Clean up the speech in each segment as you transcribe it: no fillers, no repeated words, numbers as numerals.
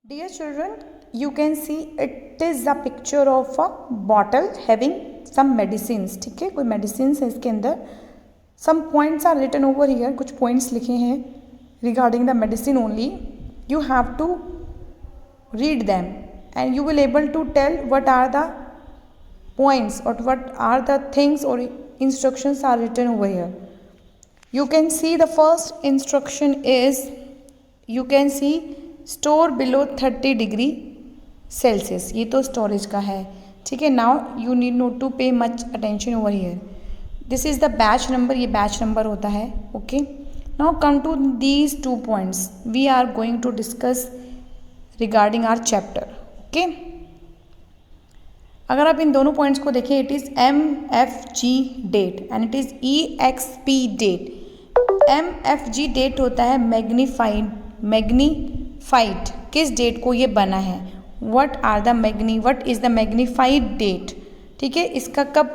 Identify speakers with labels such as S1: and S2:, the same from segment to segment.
S1: Dear children, you can see it is a picture of a bottle having some medicines. ठीक है, कोई medicines है इसके अंदर. Some points are written over here. कुछ points लिखे हैं regarding the medicine only. You have to read them and you will able to tell what are the points or what are the things or instructions are written over here. You can see the first instruction is, you can see store below 30 degree Celsius. ये तो storage का है. ठीक है. Now you need not to pay much attention over here. This is the batch number. ये batch number होता है. Okay. Now come to these 2 points we are going to discuss regarding our chapter. Okay. अगर आप इन दोनों points को देखें, it is MFG date and it is EXP date. MFG date होता है मैग्नीफाइड किस डेट को ये बना है. What is the magnified date. ठीक है. इसका कब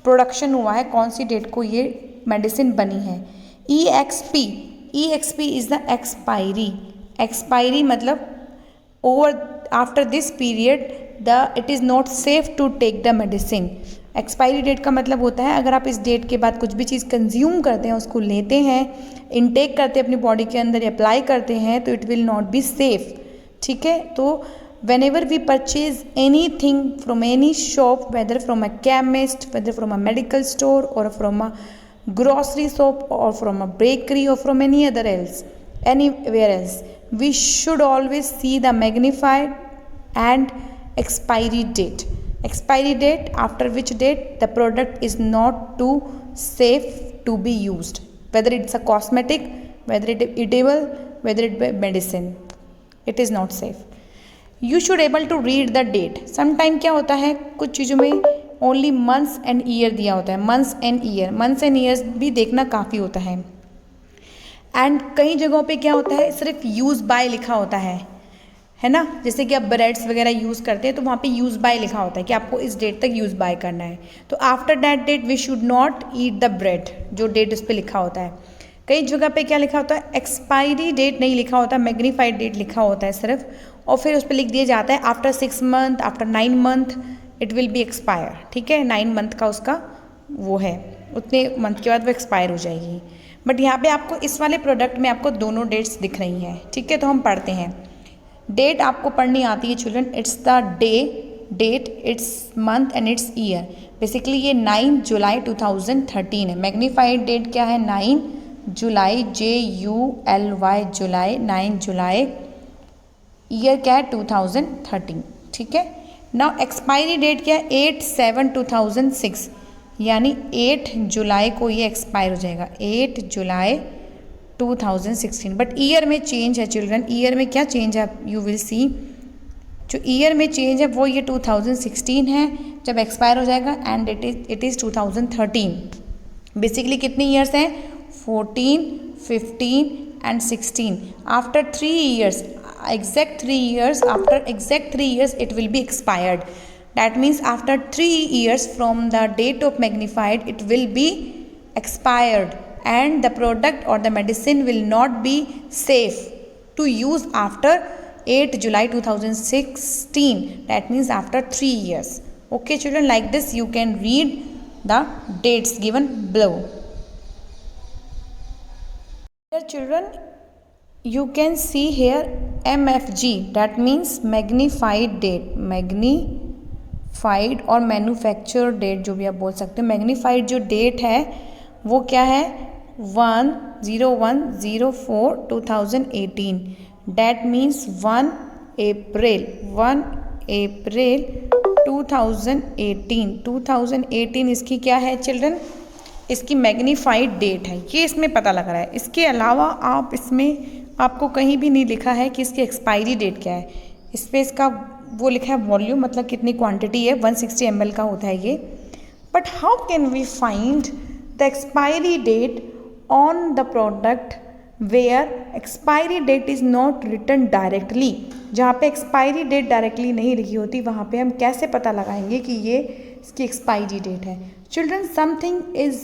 S1: प्रोडक्शन हुआ है, कौन सी डेट को ये मेडिसिन बनी है. EXP इज़ द एक्सपायरी मतलब over after this period it is not safe to take the medicine. Expiry date का मतलब होता है अगर आप इस डेट के बाद कुछ भी चीज़ कंज्यूम करते हैं, उसको लेते हैं, इनटेक करते हैं अपनी बॉडी के अंदर, अप्लाई करते हैं, तो it will not be safe. ठीक है. तो whenever we purchase anything from any shop, whether from a chemist, whether from a medical store और फ्रॉम अ ग्रोसरी शॉप और फ्रॉम अ बेकरी और from any other else, anywhere else, we should always see the magnified and expiry date. Expiry date, after which date the product is not too safe to be used, whether it's a cosmetic, whether it is edible, whether it be medicine, it is not safe. You should able to read the date. sometime क्या होता है, कुछ चीज़ों में only months and year दिया होता है. months and years भी देखना काफ़ी होता है. एंड कई जगहों पे क्या होता है, सिर्फ यूज़ बाय लिखा होता है ना. जैसे कि आप ब्रेड्स वगैरह यूज़ करते हैं तो वहाँ पे यूज़ बाय लिखा होता है कि आपको इस डेट तक यूज़ बाय करना है. तो after that date we should not eat the bread, जो डेट उस पर लिखा होता है. कई जगह पे क्या लिखा होता है, एक्सपायरी डेट नहीं लिखा होता, मैग्नीफाइड डेट लिखा होता है सिर्फ, और फिर उस पर लिख दिया जाता है after 6 month, after 9 month it will be expire. ठीक है. 9 मंथ का उसका वो है, उतने मंथ के बाद वो एक्सपायर हो जाएगी. बट यहाँ पे आपको इस वाले प्रोडक्ट में आपको दोनों डेट्स दिख रही हैं. ठीक है. तो हम पढ़ते हैं. डेट आपको पढ़नी आती है children. It's the date, it's month and it's year. Basically ये 9 जुलाई 2013 है. मैग्नीफाइड डेट क्या है, 9 जुलाई, JULY जुलाई, 9 जुलाई. ईयर क्या है, 2013. ठीक है. नाउ एक्सपायरी डेट क्या है, 8/7/2006, यानी 8 जुलाई को ये एक्सपायर हो जाएगा, 8 जुलाई 2016. बट ईयर में चेंज है चिल्ड्रन. ईयर में क्या चेंज है, यू विल सी. जो ईयर में चेंज है वो ये 2016 है जब एक्सपायर हो जाएगा, एंड इट इज़ 2013. बेसिकली कितने ईयर्स हैं, 14, 15 and 16. After 3 years, exact 3 years, after exact 3 years it will be expired. That means after 3 years from the date of magnified it will be expired and the product or the medicine will not be safe to use after 8 July 2016. That means after 3 years. Okay children, like this you can read the dates given below. Dear children, you can see here MFG, that means magnified date, magnified और manufacture date जो भी आप बोल सकते हैं. Magnified जो date है वो क्या है, 1/01/04/2018. that means 1 April 2018. 2018 इसकी क्या है चिल्ड्रन, इसकी मैग्नीफाइड डेट है. ये इसमें पता लग रहा है. इसके अलावा आप इसमें आपको कहीं भी नहीं लिखा है कि इसकी एक्सपायरी डेट क्या है. इस पर इसका वो लिखा है वॉल्यूम, मतलब कितनी क्वांटिटी है, 160 ml का होता है ये. But how can we find the expiry date on the product where expiry date is not written directly. जहाँ पे एक्सपायरी डेट डायरेक्टली नहीं लिखी होती वहाँ पे हम कैसे पता लगाएंगे कि ये इसकी एक्सपायरी डेट है. Children, something is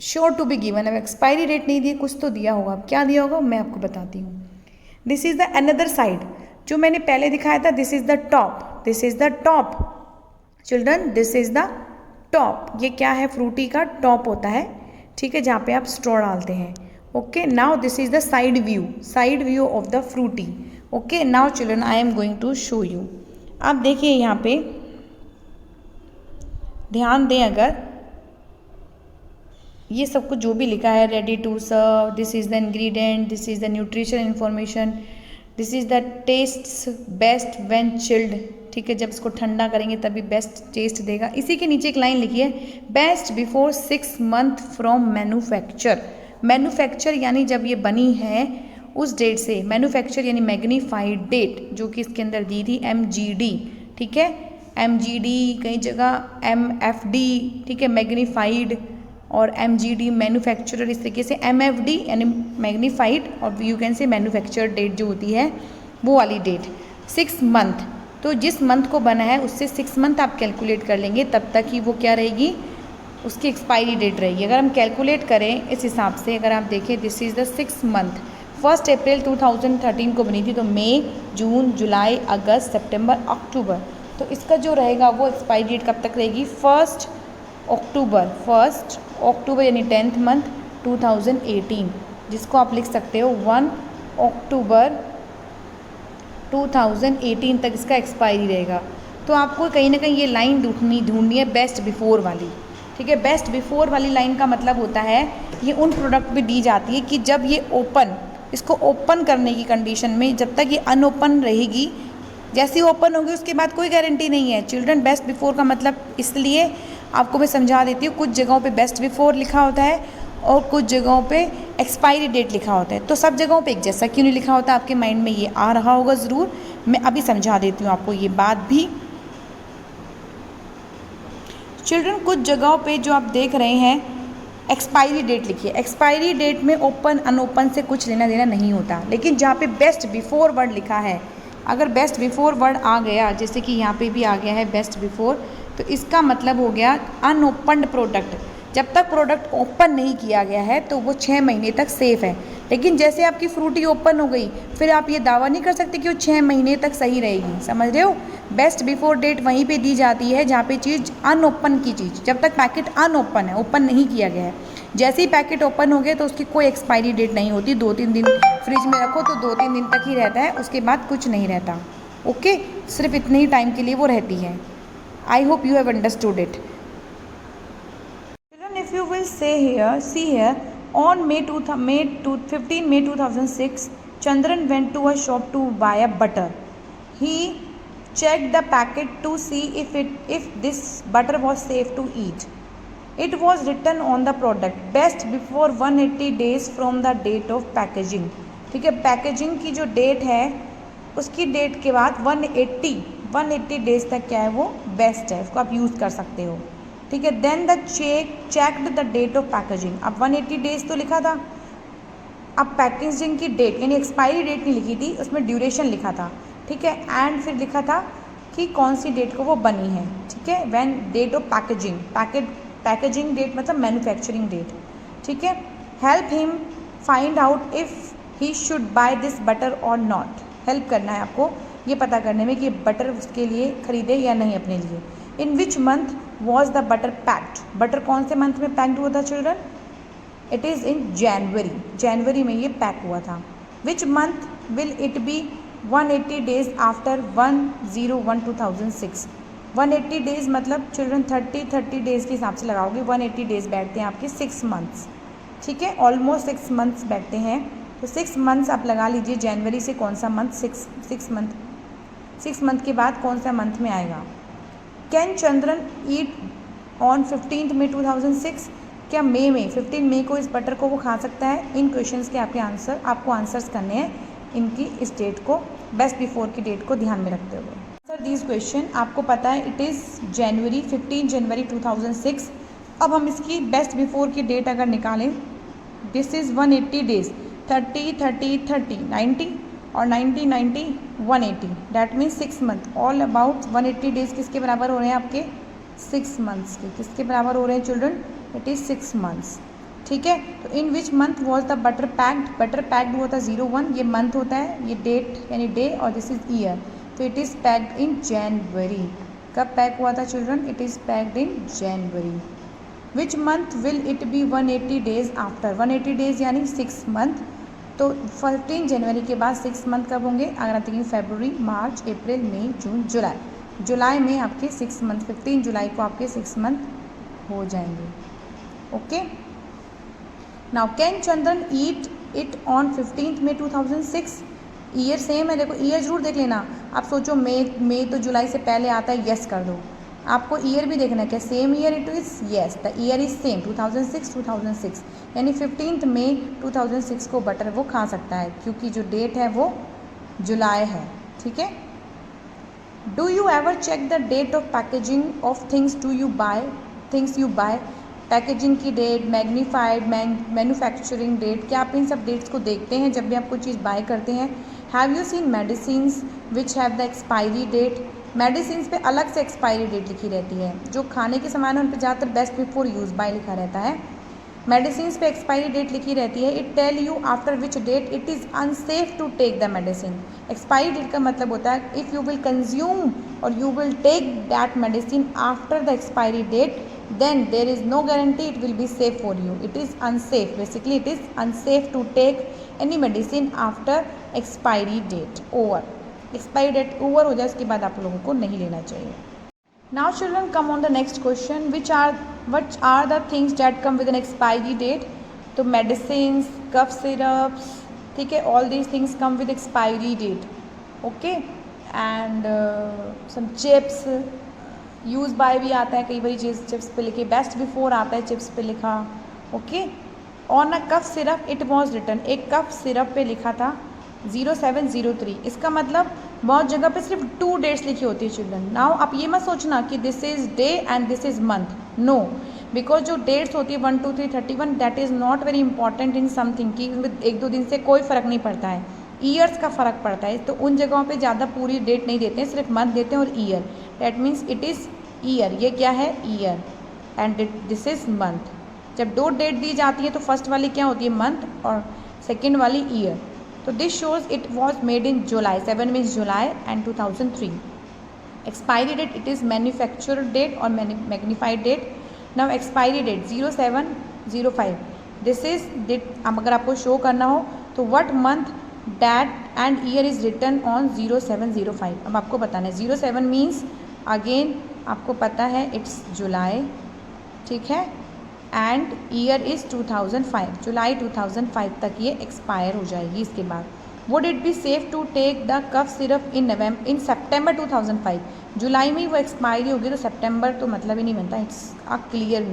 S1: sure to be given. अब एक्सपायरी डेट नहीं दी, कुछ तो दिया होगा. क्या दिया होगा मैं आपको बताती हूँ. This is the another side. जो मैंने पहले दिखाया था, this is the top, this is the top children, this is the top. ये क्या है, फ्रूटी का टॉप होता है, ठीक है, जहाँ पे आप स्ट्रॉ डालते हैं। Okay, now this is the side view of the Frooti. Okay, now children I am going to show you. आप देखिए यहाँ पे ध्यान दें, अगर ये सब कुछ जो भी लिखा है, ready to serve, this is the ingredient, this is the nutrition information, this is the taste best when chilled, ठीक है, जब इसको ठंडा करेंगे तभी बेस्ट टेस्ट देगा। इसी के नीचे एक लाइन लिखी है, best before 6 month from manufacture. Manufacture यानी जब ये बनी है उस डेट से, मैन्युफैक्चर यानी मैग्नीफाइड डेट, जो कि इसके अंदर दी थी MGD, ठीक है, MGD, कई जगह MFD, ठीक है, मैग्नीफाइड, और MGD मैन्युफैक्चरर, इस तरीके से MFD यानी मैग्नीफाइड, और you can say manufacture date जो होती है वो वाली डेट 6 मंथ। तो जिस मंथ को बना है उससे 6 मंथ आप कैलकुलेट कर लेंगे, तब तक ही वो क्या रहेगी, उसकी एक्सपायरी डेट रहेगी। अगर हम कैलकुलेट करें इस हिसाब से, अगर आप देखें, दिस इज़ द 6 मंथ, 1 अप्रैल 2013 को बनी थी, तो मई, जून, जुलाई, अगस्त, सितंबर, अक्टूबर, तो इसका जो रहेगा वो एक्सपायरी डेट कब तक रहेगी, 1 अक्टूबर यानी 10th मंथ 2018, जिसको आप लिख सकते हो 1 अक्टूबर 2018 तक इसका एक्सपायरी रहेगा। तो आपको कहीं ना कहीं ये लाइन ढूंढनी है बेस्ट बिफोर वाली, ठीक है। बेस्ट बिफोर वाली लाइन का मतलब होता है ये उन प्रोडक्ट पे दी जाती है कि जब ये इसको ओपन करने की कंडीशन में, जब तक ये अनओपन रहेगी, जैसी ओपन होगी उसके बाद कोई गारंटी नहीं है। चिल्ड्रन, बेस्ट बिफोर का मतलब इसलिए आपको मैं समझा देती हूँ, कुछ जगहों पे बेस्ट बिफोर लिखा होता है और कुछ जगहों पे एक्सपायरी डेट लिखा होता है। तो सब जगहों पे एक जैसा क्यों नहीं लिखा होता, आपके माइंड में ये आ रहा होगा ज़रूर। मैं अभी समझा देती हूँ आपको ये बात भी। चिल्ड्रन, कुछ जगहों पे जो आप देख रहे हैं एक्सपायरी डेट लिखी है, एक्सपायरी डेट में ओपन अनओपन से कुछ लेना देना नहीं होता। लेकिन जहाँ पे बेस्ट बिफोर वर्ड लिखा है, अगर बेस्ट बिफोर वर्ड आ गया, जैसे कि यहाँ पे भी आ गया है बेस्ट बिफोर, तो इसका मतलब हो गया अनओपन्ड प्रोडक्ट। जब तक प्रोडक्ट ओपन नहीं किया गया है तो वो 6 महीने तक सेफ़ है। लेकिन जैसे आपकी फ्रूटी ओपन हो गई, फिर आप ये दावा नहीं कर सकते कि वो 6 महीने तक सही रहेगी। समझ रहे हो? बेस्ट बिफोर डेट वहीं पे दी जाती है जहाँ पे चीज़ अनओपन की चीज़, जब तक पैकेट अनओपन है, ओपन नहीं किया गया है। जैसे ही पैकेट ओपन हो गया तो उसकी कोई एक्सपायरी डेट नहीं होती। 2-3 दिन फ्रिज में रखो तो 2-3 दिन तक ही रहता है, उसके बाद कुछ नहीं रहता। ओके, सिर्फ इतने ही टाइम के लिए वो रहती है। I hope you have understood it. If you will see here, on 15 May 2006, Chandran went to a shop to buy a butter. He checked the packet to see if this butter was safe to eat. It was written on the product, best before 180 days from the date of packaging. ठीक है, packaging की जो date है उसकी date के बाद 180 days तक क्या है वो बेस्ट है, उसको आप यूज़ कर सकते हो। ठीक है, then the checked the date of packaging. अब 180 डेज तो लिखा था, अब पैकेजिंग की डेट यानी एक्सपायरी डेट नहीं लिखी थी, उसमें ड्यूरेशन लिखा था। ठीक है, एंड फिर लिखा था कि कौन सी डेट को वो बनी है। ठीक है, when date of packaging, packaging date मतलब मैन्युफैक्चरिंग डेट। ठीक है, help him find out if he should buy this butter और नॉट। हेल्प करना है आपको ये पता करने में कि बटर उसके लिए खरीदे या नहीं अपने लिए। In which month was the butter packed. Butter कौन से मंथ में पैक्ड हुआ था चिल्ड्रन? इट इज़ इन जनवरी में ये पैक हुआ था। Which month will it be 180 days after 1/01/2006। 180 days मतलब चिल्ड्रन 30 डेज के हिसाब से लगाओगे, 180 डेज बैठते हैं आपके 6 मंथ्स। ठीक है, ऑलमोस्ट 6 मंथ्स बैठते हैं, तो 6 मंथ्स आप लगा लीजिए। जनवरी से कौन सा मंथ? 6 मंथ के बाद कौन सा मंथ में आएगा? Can Chandran eat on 15 May 2006। क्या मई में 15 मई को इस बटर को वो खा सकता है? इन क्वेश्चंस के आपको आंसर्स करने हैं इनकी इस डेट को, बेस्ट बिफोर की डेट को ध्यान में रखते हुए। सर दिस क्वेश्चन आपको पता है इट इज़ 15 जनवरी 2006। अब हम इसकी बेस्ट बिफोर की डेट अगर निकालें, दिस इज़ 180 डेज, 30 90 और 90 180, that means 6 month. All about 180 days किसके बराबर हो रहे हैं आपके? 6 मंथ्स के। किसके बराबर हो रहे हैं चिल्ड्रन? It is 6 months. ठीक है। तो in which month was the butter packed हुआ था 01, ये मंथ होता है, ये डेट यानी डे, और दिस इज ईयर, तो इट इज़ पैक्ड इन जनवरी। कब पैक हुआ था children? It is packed in January. Which month will it be 180 days after? 180 days यानी 6 मंथ, तो 14 जनवरी के बाद 6 मंथ कब होंगे? अगर आप देखेंगे फरवरी, मार्च, अप्रैल, मई, जून, जुलाई, जुलाई में आपके 6 मंथ, 15 जुलाई को आपके 6 मंथ हो जाएंगे। Okay, now can Chandan eat it on 15 May 2006? Year same है, देखो ईयर जरूर देख लेना। आप सोचो मई तो जुलाई से पहले आता है, यस कर दो। आपको ईयर भी देखना है, क्या same year it is? Yes, the year is same, 2006 यानी 15 मई 2006 को बटर वो खा सकता है, क्योंकि जो डेट है वो जुलाई है। ठीक है। Do you ever check the date of packaging of things you buy? Packaging की डेट, मैग्नीफाइड, मैन्युफैक्चरिंग डेट, क्या आप इन सब डेट्स को देखते हैं जब भी आप कोई चीज़ बाय करते हैं? Have you seen medicines which have the expiry date? Medicines पे अलग से एक्सपायरी डेट लिखी रहती है, जो खाने के सामान है उन पर ज़्यादातर बेस्ट बिफोर यूज़ बाय लिखा रहता है, मेडिसिन्स पे एक्सपायरी डेट लिखी रहती है। It tell you after which date it is unsafe to take the medicine. Expiry date का मतलब होता है इफ़ यू विल कंज्यूम और you will take that medicine after the expiry date, then there is no guarantee it will be safe for you. It is unsafe, basically it is unsafe to take any medicine after expiry date over. expiry date over हो जाए उसके बाद आप लोगों को नहीं लेना चाहिए। Now children, come on the next question. What are the things that come with an expiry date? तो medicines, cough syrups, ठीक है, all these things come with expiry date. Okay, and some chips, use by भी आता है, कई बार chips पे लिखे, best before आता है चिप्स पे लिखा। Okay, on a cough syrup it was written, एक कफ सिरप पे लिखा था 0703। इसका मतलब बहुत जगह पे सिर्फ 2 डेट्स लिखी होती है चिल्ड्रन। नाउ आप ये मत सोचना कि this is day and this is month, no, because जो डेट्स होती है 1, 2, 3, 31, that is not very important in something, कि 1-2 दिन से कोई फ़र्क नहीं पड़ता है, ईयर्स का फ़र्क पड़ता है। तो उन जगहों पे ज़्यादा पूरी डेट नहीं देते हैं, सिर्फ मंथ देते हैं और year, that means it is year. ये क्या है? Year, and this is month. जब 2 डेट दी जाती है तो फर्स्ट वाली क्या होती है? मंथ, और सेकेंड वाली ईयर। तो this shows it was made in July, 7 means July and 2003। Expiry date it is manufacture date और magnified date. Now expiry date 0705, this is date. अगर आपको शो करना हो तो what month that and year is written on 0705। अब आपको बताना है 07 मीन्स अगेन आपको पता है इट्स जुलाई, ठीक है, एंड ईयर इज़ 2005, जुलाई 2005 तक ये एक्सपायर हो जाएगी। इसके बाद would it be safe to take the cough syrup in September 2005? जुलाई में ही वो एक्सपायरी होगी, तो सेप्टेम्बर तो मतलब ही नहीं बनता, it's a clear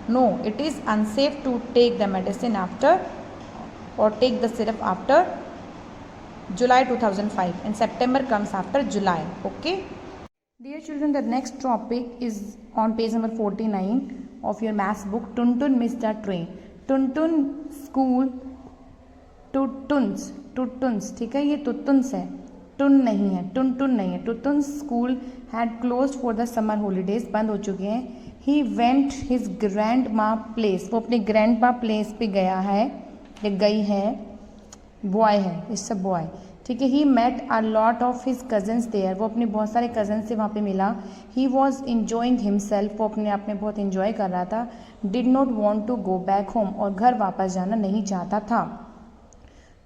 S1: no, it is unsafe to take the medicine after or take the syrup after July 2005 and September comes after July. Okay, dear children, the next topic is on page number 49 of your maths book. Tuntun missed the train. Tuntun school, Tutuns, ठीक है, ये तुतुन्स है, टुन नहीं है, टुनटुन नहीं है। Tutun school had closed for the summer holidays, बंद हो चुके हैं। ही वेंट हिज ग्रैंड माँ प्लेस, वो अपने ग्रैंड माँ प्लेस पे गया है या गई है, बॉय है, इट्स अ बॉय, ठीक है। He met a lot of his cousins there, वो अपने बहुत सारे कजन से वहाँ पे मिला। ही वॉज इन्जॉइंग हिमसेल्फ, वो अपने आप में बहुत इन्जॉय कर रहा था। Did not want to go back home, और घर वापस जाना नहीं चाहता था।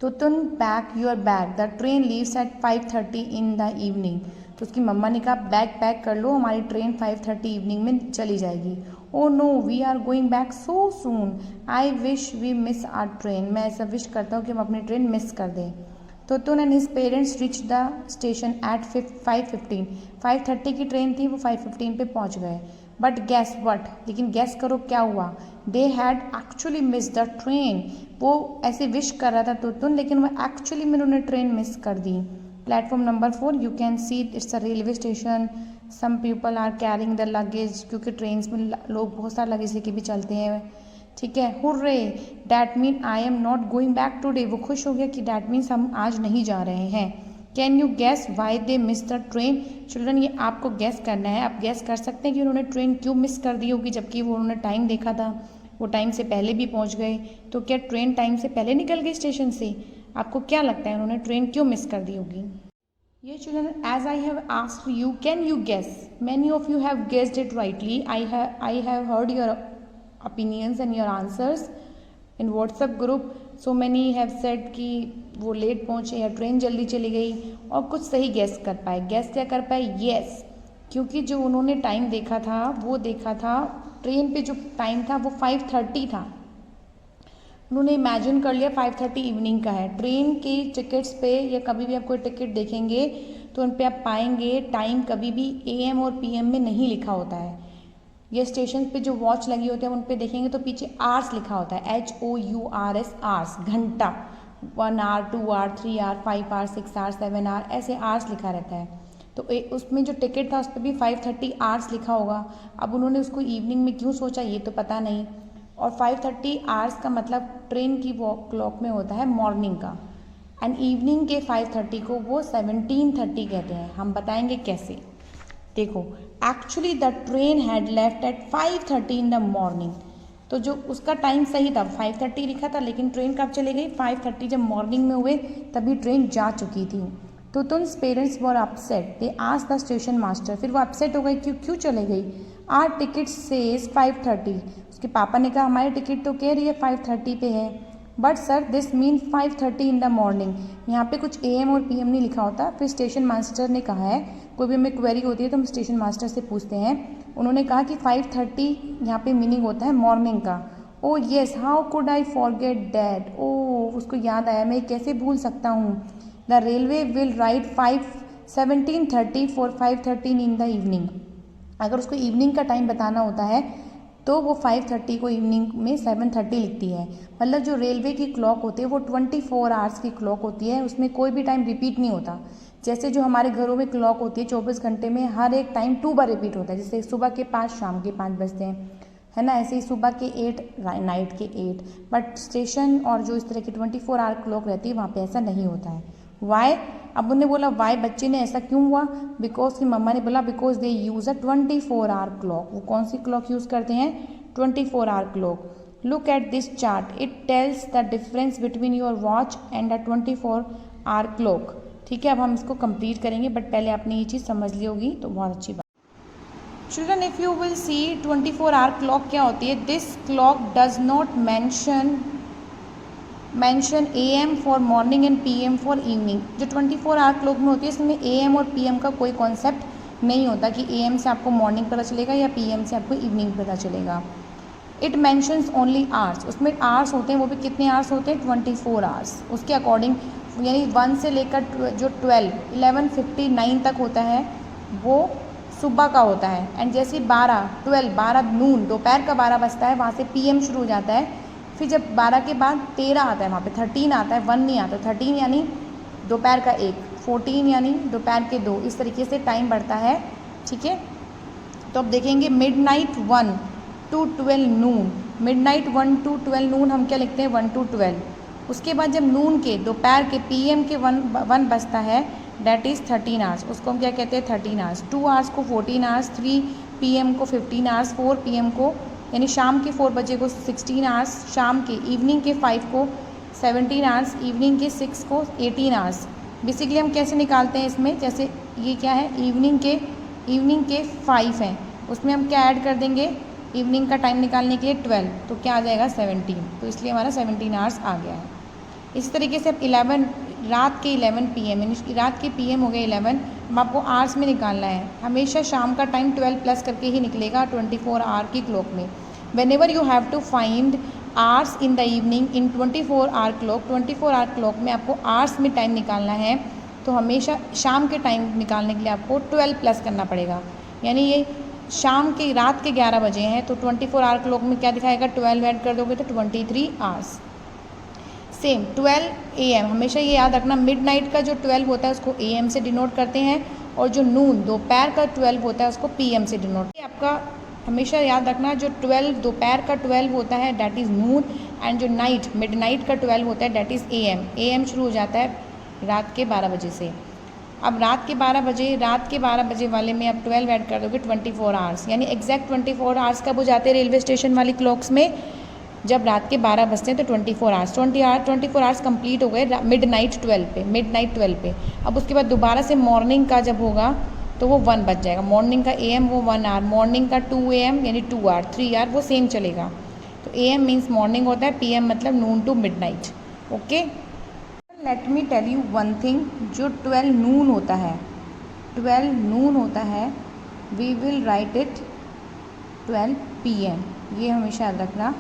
S1: तो तुम pack your bag, the train leaves at 5:30 in the evening, तो उसकी मम्मा ने कहा बैग पैक कर लो, हमारी ट्रेन 5:30 इवनिंग में चली जाएगी। Oh no, we are going back so soon, I wish we miss our train, मैं ऐसा विश करता हूँ कि हम अपनी ट्रेन मिस कर दें। तो तुन and his parents rich the station at 5:15, 5:30 की ट्रेन थी, वो 5:15 पे पहुँच गए। बट गैस वट, लेकिन गैस करो क्या हुआ, they had actually miss the train, वो ऐसे विश कर रहा था तुन, लेकिन वो एक्चुअली में उन्होंने ट्रेन मिस कर दी। Platform number 4 you can see it's a railway station, some people are carrying the luggage, क्योंकि ट्रेन में लोग बहुत सारा लगेज लेके भी चलते हैं, ठीक है। Hurray, that mean I am not going back today, वो खुश हो गया कि डैट मीन्स हम आज नहीं जा रहे हैं। Can you gas why they miss the train? Children, ये आपको गैस करना है, आप गैस कर सकते हैं कि उन्होंने ट्रेन क्यों मिस कर दी होगी, जबकि वो उन्होंने टाइम देखा था। वो टाइम से पहले भी पहुंच गए, तो क्या ट्रेन टाइम से पहले निकल गई स्टेशन से? आपको क्या लगता है उन्होंने ट्रेन क्यों मिस कर दी होगी? ये children, as I have asked you, can you guess? Many of you have guessed it rightly. I have heard your opinions and your answers in WhatsApp group. So many have said कि वो late पहुँचे या train जल्दी चली गई, और कुछ सही गैस कर पाए. गैस क्या कर पाए? यस, क्योंकि जो उन्होंने टाइम देखा था वो देखा था ट्रेन पे जो टाइम था वो 5:30 था. उन्होंने इमेजिन कर लिया 5:30 इवनिंग का है. ट्रेन की टिकट्स पे या कभी भी आप कोई टिकट देखेंगे तो उन पर आप पाएंगे टाइम कभी भी AM और PM में नहीं लिखा होता है. ये स्टेशन पे जो वॉच लगी होती है उन पे देखेंगे तो पीछे आवर्स लिखा होता है, HOURS, आवर्स, घंटा. 1 hour, 2 hour, 3 hour, 5 hour, 6 hour, 7 hour, ऐसे आवर्स लिखा रहता है. तो उसमें जो टिकट था उस पर भी 5:30 आवर्स लिखा होगा. अब उन्होंने उसको इवनिंग में क्यों सोचा ये तो पता नहीं. और 5:30 आवर्स का मतलब ट्रेन की वो क्लॉक में होता है मॉर्निंग का, एंड इवनिंग के 5:30 को वो 17:30 कहते हैं. हम बताएंगे कैसे. देखो, actually the train had left eight 5:30 in the morning. तो जो उसका टाइम सही था 5:30 लिखा था, लेकिन ट्रेन कब चले गई? 5:30 जब मॉर्निंग में हुए तभी ट्रेन जा चुकी थी. तो Tun's parents were upset. They asked the station master. फिर वो अपसेट हो गई, क्यों चले गई? Our ticket says 5:30. उसके पापा ने कहा हमारी टिकट तो कह रही है 5:30 पे है. But sir this mean 5:30 in the morning. यहाँ पे कुछ AM और PM नहीं लिखा होता. फिर स्टेशन मास्टर ने कहा है, कोई भी हमें क्वेरी होती है तो हम स्टेशन मास्टर से पूछते हैं. उन्होंने कहा कि 5:30 यहाँ पे मीनिंग होता है मॉर्निंग का. Oh yes, how could I forget that. Oh, उसको याद आया, मैं कैसे भूल सकता हूँ. The railway will write 17:30 for 5:30 in the evening. अगर उसको इवनिंग का टाइम बताना होता है तो वो 5:30 को इवनिंग में 7:30 लिखती है. मतलब जो रेलवे की क्लॉक होती है वो 24 आवर्स की क्लॉक होती है. उसमें कोई भी टाइम रिपीट नहीं होता. जैसे जो हमारे घरों में क्लॉक होती है 24 घंटे में हर एक टाइम 2 बार रिपीट होता है. जैसे सुबह के 5 शाम के 5 बजते हैं, है ना. ऐसे ही सुबह के 8 नाइट के 8. बट स्टेशन और जो इस तरह की 24 आवर क्लॉक रहती है वहाँ पे ऐसा नहीं होता है. वाई? अब उन्होंने बोला वाई, बच्चे ने ऐसा क्यों हुआ? बिकॉज की मम्मा ने बोला because they use a 24 hour clock. वो कौन सी क्लॉक यूज़ करते हैं? 24 hour clock. Look at this chart, it tells the difference between your watch and a 24 hour clock. ठीक है, अब हम इसको कंप्लीट करेंगे, बट पहले आपने ये चीज़ समझ ली होगी तो बहुत अच्छी बात. Children, if you will see 24 hour clock क्या होती है. This clock does not mention AM for morning and PM for evening. जो 24 आवर क्लॉक में होती है इसमें AM और PM का कोई कॉन्सेप्ट नहीं होता कि AM से आपको मॉर्निंग पता चलेगा या PM से आपको इवनिंग पता चलेगा. It mentions only hours. उसमें आवर्स होते हैं, वो भी कितने आवर्स होते हैं? 24 आवर्स. उसके अकॉर्डिंग यानी 1 से लेकर जो 11:59 तक होता है वो सुबह का होता है. एंड जैसे 12 नून, दोपहर का 12 बजता है, वहाँ से PM शुरू हो जाता है. फिर जब 12 के बाद 13 आता है, वहाँ पे 13 आता है, 1 नहीं आता. 13 यानी दोपहर का 1, 14 यानी दोपहर के 2. इस तरीके से टाइम बढ़ता है. ठीक है, तो अब देखेंगे midnight 1 to 12 Noon. Midnight 1 to 12 नून हम क्या लिखते हैं? 1 to 12. उसके बाद जब नून के दोपहर के PM के 1 बजता है, डैट इज़ 13 आवर्स. उसको हम क्या कहते हैं? 13 आवर्स. 2 आवर्स को 14 आवर्स, 3 PM को 15 आवर्स, 4 PM को यानी शाम के 4 बजे को 16 आवर्स, शाम के इवनिंग के 5 को 17 आवर्स, इवनिंग के 6 को 18 आवर्स. बेसिकली हम कैसे निकालते हैं इसमें? जैसे ये क्या है? इवनिंग के 5 हैं, उसमें हम क्या ऐड कर देंगे? इवनिंग का टाइम निकालने के लिए 12, तो क्या आ जाएगा? 17. तो इसलिए हमारा 17 आवर्स आ गया है. इस तरीके से अब 11 रात के 11 PM यानी रात के PM हो गए 11. अब आपको आवर्स में निकालना है. हमेशा शाम का टाइम 12 प्लस करके ही निकलेगा 24 आवर की क्लॉक में. Whenever you have to find hours in the evening in 24 hour clock, 24 hour clock में आपको hours में टाइम निकालना है, तो हमेशा शाम के टाइम निकालने के लिए आपको 12 प्लस करना पड़ेगा. यानी ये शाम के रात के 11 बजे हैं तो 24 आवर क्लॉक में क्या दिखाएगा? 12 ऐड कर दोगे तो 23 आवर्स. सेम 12 AM, हमेशा ये याद रखना मिडनाइट का जो 12 होता है उसको AM से डिनोट करते हैं, और जो नून दोपहर का 12 होता है उसको PM से डिनोट. आपका हमेशा याद रखना जो 12 दोपहर का 12 होता है डैट इज़ नून, एंड जो मिडनाइट का 12 होता है डैट इज़ AM. AM शुरू हो जाता है रात के 12 बजे से. अब रात के 12 बजे वाले में अब 12 ऐड कर दोगे 24 आवर्स, यानी एग्जैक्ट 24 आवर्स कब हो जाते हैं रेलवे स्टेशन वाली क्लॉक्स में? जब रात के 12 बजते हैं तो 24 आवर्स, 24 आवर्स कंप्लीट हो गए मिडनाइट 12 पे। अब उसके बाद दोबारा से मॉर्निंग का जब होगा तो वो 1 बज जाएगा। मॉर्निंग का AM वो 1 आवर, मॉर्निंग का 2 AM यानी 2 आवर, 3 आवर वो सेम चलेगा। तो AM मीन्स मॉर्निंग होता है, PM मतलब noon to midnight. Okay, let me tell you one thing, जो 12 नून होता है, 12 नून होता है, we will write it 12 PM, ये हमेशा याद रखना।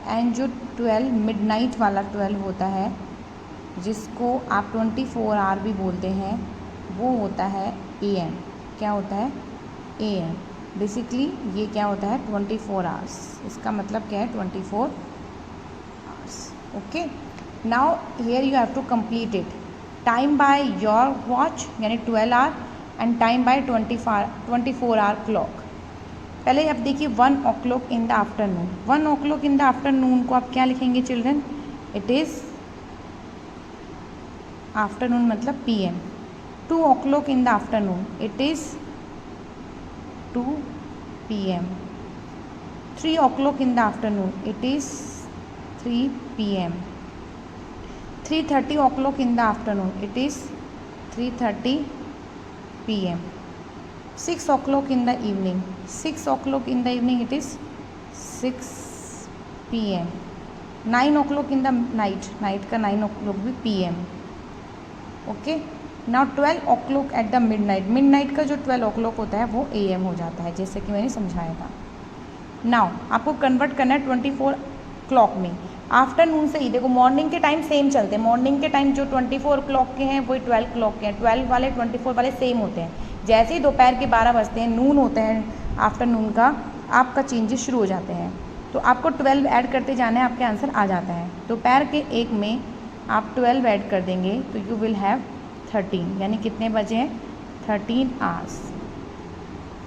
S1: एंड जो 12 मिडनाइट वाला 12 होता है, जिसको आप 24 आवर भी बोलते हैं, वो होता है AM। क्या होता है? AM। बेसिकली ये क्या होता है? 24 आवर्स। इसका मतलब क्या है? 24 hours. Okay, now here you have to complete it time by your watch यानी 12 hour and time by 24 hour clock. पहले आप देखिए 1 o'clock in the afternoon. 1 o'clock in the afternoon को आप क्या लिखेंगे चिल्ड्रन? इट इज़ आफ्टरनून मतलब PM। 2 o'clock in the afternoon, it is 2 PM। 3 o'clock in the afternoon, it is 3 PM। 3:30 o'clock in the afternoon, it is 3:30 PM। 6 o'clock in the evening, 6 o'clock in the evening, it is 6 PM। 9 o'clock in the night, night का 9 o'clock भी PM। Okay, now 12 o'clock at the midnight, midnight का जो 12 o'clock होता है वो AM हो जाता है, जैसे कि मैंने समझाया था। नाउ आपको कन्वर्ट करना है 24 क्लॉक में। आफ्टरनून से ही देखो, मॉर्निंग के टाइम सेम चलते हैं, मॉर्निंग के टाइम जो 24 क्लॉक के हैं वही 12 क्लॉक के हैं, 12 वाले 24 वाले सेम होते हैं। जैसे ही दोपहर के 12 बजते हैं, नून होते हैं आफ्टरनून का, आपका चेंजेस शुरू हो जाते हैं। तो आपको 12 ऐड करते जाना है, आपके आंसर आ जाता है। दोपहर के 1 में आप 12 ऐड कर देंगे तो यू विल हैव 13, यानी कितने बजे हैं? 13 आवर्स।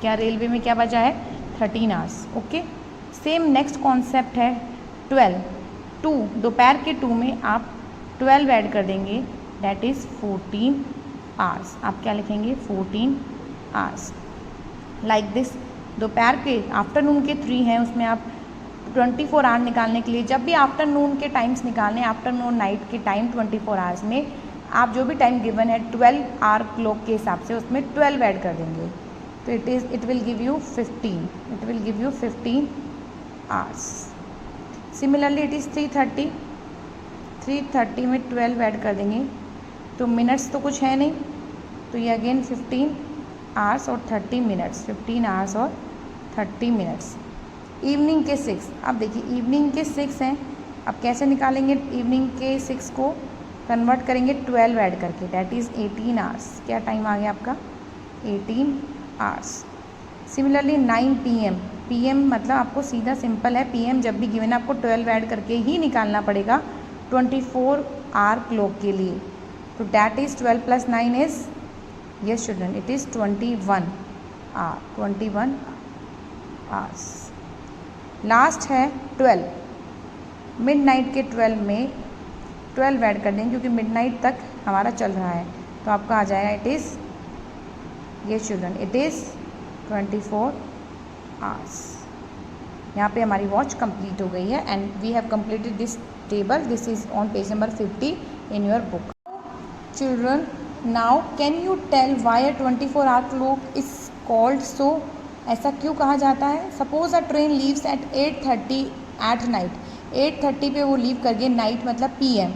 S1: क्या रेलवे में क्या बचा है? 13 hours. Okay, same next concept है 12 2, दोपहर के 2 में आप 12 ऐड कर देंगे, दैट इज़ 14 आवर्स। आप क्या लिखेंगे? 14 आवर्स। लाइक दिस, दोपहर के आफ्टरनून के 3 हैं, उसमें आप 24 आवर निकालने के लिए जब भी आफ्टरनून के टाइम्स निकालने, आफ्टरनून नाइट के टाइम 24 आवर्स में आप जो भी टाइम गिवन है 12 आवर क्लॉक के हिसाब से उसमें 12 ऐड कर देंगे, तो it will give you 15, it will give you 15 hours. Similarly it is 3:30 में 12 ऐड कर देंगे तो मिनट्स तो कुछ है नहीं, तो ये अगेन 15 आवर्स और 30 मिनट्स, 15 आवर्स और 30 मिनट्स। इवनिंग के 6, अब देखिए इवनिंग के 6 हैं, अब कैसे निकालेंगे? इवनिंग के 6 को कन्वर्ट करेंगे 12 ऐड करके, दैट इज़ 18 आवर्स। क्या टाइम आ गया आपका? 18 आवर्स। सिमिलरली 9 PM, PM मतलब आपको सीधा सिंपल है, PM जब भी गिवन है आपको 12 ऐड करके ही निकालना पड़ेगा 24 आवर क्लॉक के लिए, तो that is 12 + 9 is, yes children, it is 21 hour, 21 hours. Last है 12, मिडनाइट के 12 में 12 ऐड कर देंगे क्योंकि मिडनाइट तक हमारा चल रहा है, तो आपका आ जाएगा it is, yes children, it is 24 hours. यहाँ पे हमारी वॉच कंप्लीट हो गई है and we have completed this table, this is on page number 50 in your book. Children, now can you tell why a 24 hour clock is called so? ऐसा क्यों कहा जाता है? Suppose a train leaves at 8:30 at night, 8:30 पे वो leave कर गए, night मतलब PM,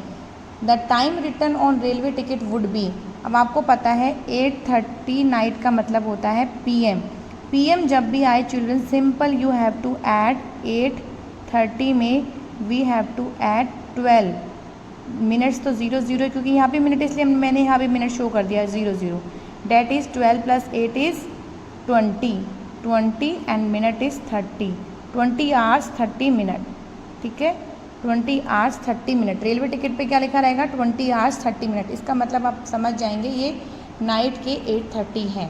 S1: the time return on railway ticket would be. अब आपको पता है 8:30 नाइट का मतलब होता है PM। PM जब भी आए children, simple you have to add 8:30 में we have to add 12 minutes, तो 0 क्योंकि यहाँ पे मिनट, इसलिए मैंने यहाँ पे मिनट शो कर दिया 0, that is 12 + 8 is 20 and minute is 30, 20 hours 30 minute, ठीक है, 20 आवर्स 30 मिनट। रेलवे टिकट पे क्या लिखा रहेगा? 20 आवर्स 30 मिनट। इसका मतलब आप समझ जाएंगे ये नाइट के 8:30 हैं।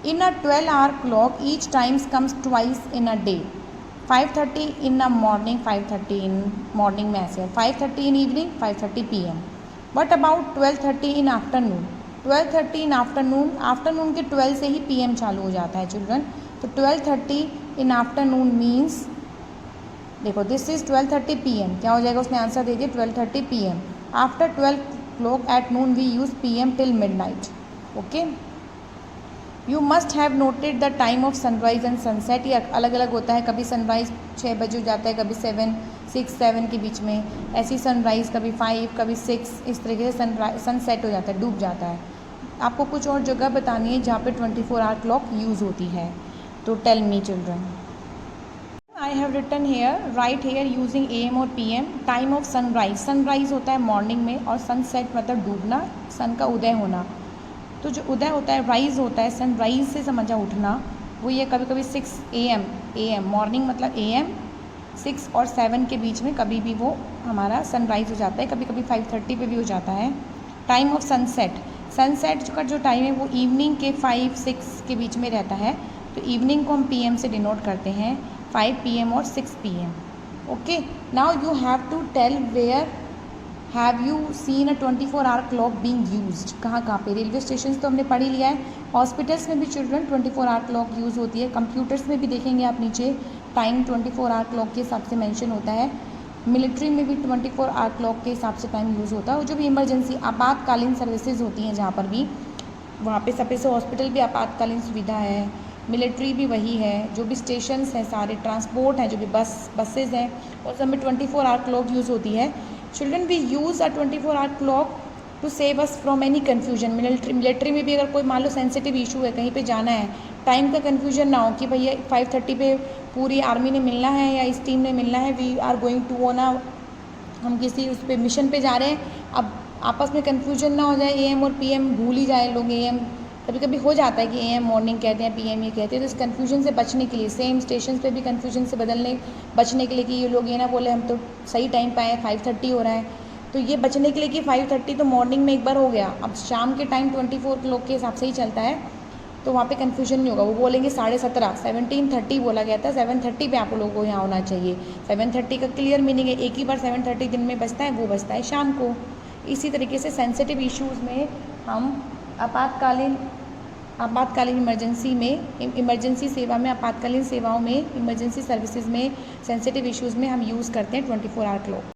S1: इन अ 12 hour clock each times comes twice in a day, 5:30 in the morning, 5:30 in morning में ऐसे है, 5:30 in evening, 5:30 PM। What about 12:30 in afternoon? 12:30 in afternoon, afternoon के 12 से ही PM चालू हो जाता है चिल्ड्रन, तो 12:30 इन आफ्टरनून मीन्स देखो दिस इज़ 12:30 PM, क्या हो जाएगा, उसने आंसर दे दिया 12:30 PM। After 12 o'clock at noon we use PM till midnight. Okay, you must have noted the time of sunrise and sunset. ये अलग अलग होता है, कभी सनराइज 6 बजे हो जाता है, कभी 6-7 के बीच में, ऐसी सनराइज कभी 5, कभी 6, इस तरीके से सनसेट हो जाता है, डूब जाता है। आपको कुछ और जगह बतानी है जहाँ पे 24 आवर क्लॉक यूज़ होती है, तो tell me children. I have written here, right here using AM और PM। Time of sunrise, sunrise होता है मॉर्निंग में और सनसेट मतलब डूबना, सन का उदय होना। तो जो उदय होता है, राइज होता है, सनराइज से समझा उठना, वो ये कभी कभी 6 AM मॉर्निंग मतलब AM 6 और 7 के बीच में कभी भी वो हमारा सनराइज हो जाता है, कभी कभी 5:30 पे भी हो जाता है। टाइम ऑफ सनसेट, सनसेट का जो टाइम है वो इवनिंग के 5-6 के बीच में रहता है, तो इवनिंग को हम PM से डिनोट करते हैं, 5 PM और 6 PM। Okay, now you have to tell where have you seen a 24 hour clock being used. कहाँ कहाँ पे, रेलवे स्टेशन तो हमने पढ़ ही लिया है, हॉस्पिटल्स में भी चिल्ड्रन 24 आवर क्लॉक यूज़ होती है, कंप्यूटर्स में भी देखेंगे आप नीचे टाइम 24 आवर क्लॉक के हिसाब से मेंशन होता है, मिलिट्री में भी 24 आवर क्लॉक के हिसाब से टाइम यूज़ होता है, और जो भी इमरजेंसी आपातकालीन सर्विसेज होती हैं जहाँ पर भी, वहाँ पे सब से हॉस्पिटल भी आपातकालीन सुविधा है, मिलिट्री भी वही है, जो भी स्टेशंस हैं सारे, ट्रांसपोर्ट हैं, जो भी बसेज हैं, और सब में 24 आवर क्लॉक यूज़ होती है। Children we use a 24 hour clock to save us from any confusion. Military में भी अगर कोई मान लो सेंसिटिव इशू है, कहीं पे जाना है, टाइम का कन्फ्यूजन ना हो कि भैया 5:30 पे पूरी आर्मी ने मिलना है या इस टीम ने मिलना है, we are going to on हम किसी उस पर मिशन पे जा रहे हैं, अब आपस में कन्फ्यूजन ना हो जाए, AM और PM भूल ही जाए लोग, AM कभी कभी हो जाता है कि AM मॉर्निंग कहते हैं, PM ये कहते हैं, तो इस कन्फ्यूजन से बचने के लिए, सेम स्टेशन पे भी कन्फ्यूजन से बचने के लिए कि ये लोग ये ना बोले हम तो सही टाइम पे आए, 5:30 हो रहा है, तो ये बचने के लिए कि 5:30 तो मॉर्निंग में एक बार हो गया, अब शाम के टाइम 24 क्लॉक के हिसाब से ही चलता है, तो वहाँ पे कन्फ्यूजन नहीं होगा, वो बोलेंगे 17:30, 17:30 बोला गया था, 7:30 पे आप लोगों को यहाँ होना चाहिए। 7:30 का क्लियर मीनिंग है, एक ही बार 7:30 दिन में बचता है, वो बचता है शाम को। इसी तरीके से सेंसिटिव इश्यूज़ में हम आपातकालीन इमरजेंसी सेवा में, आपातकालीन सेवाओं में, इमरजेंसी सर्विसेज में, सेंसिटिव इश्यूज़ में हम यूज़ करते हैं 24 आवर क्लॉक।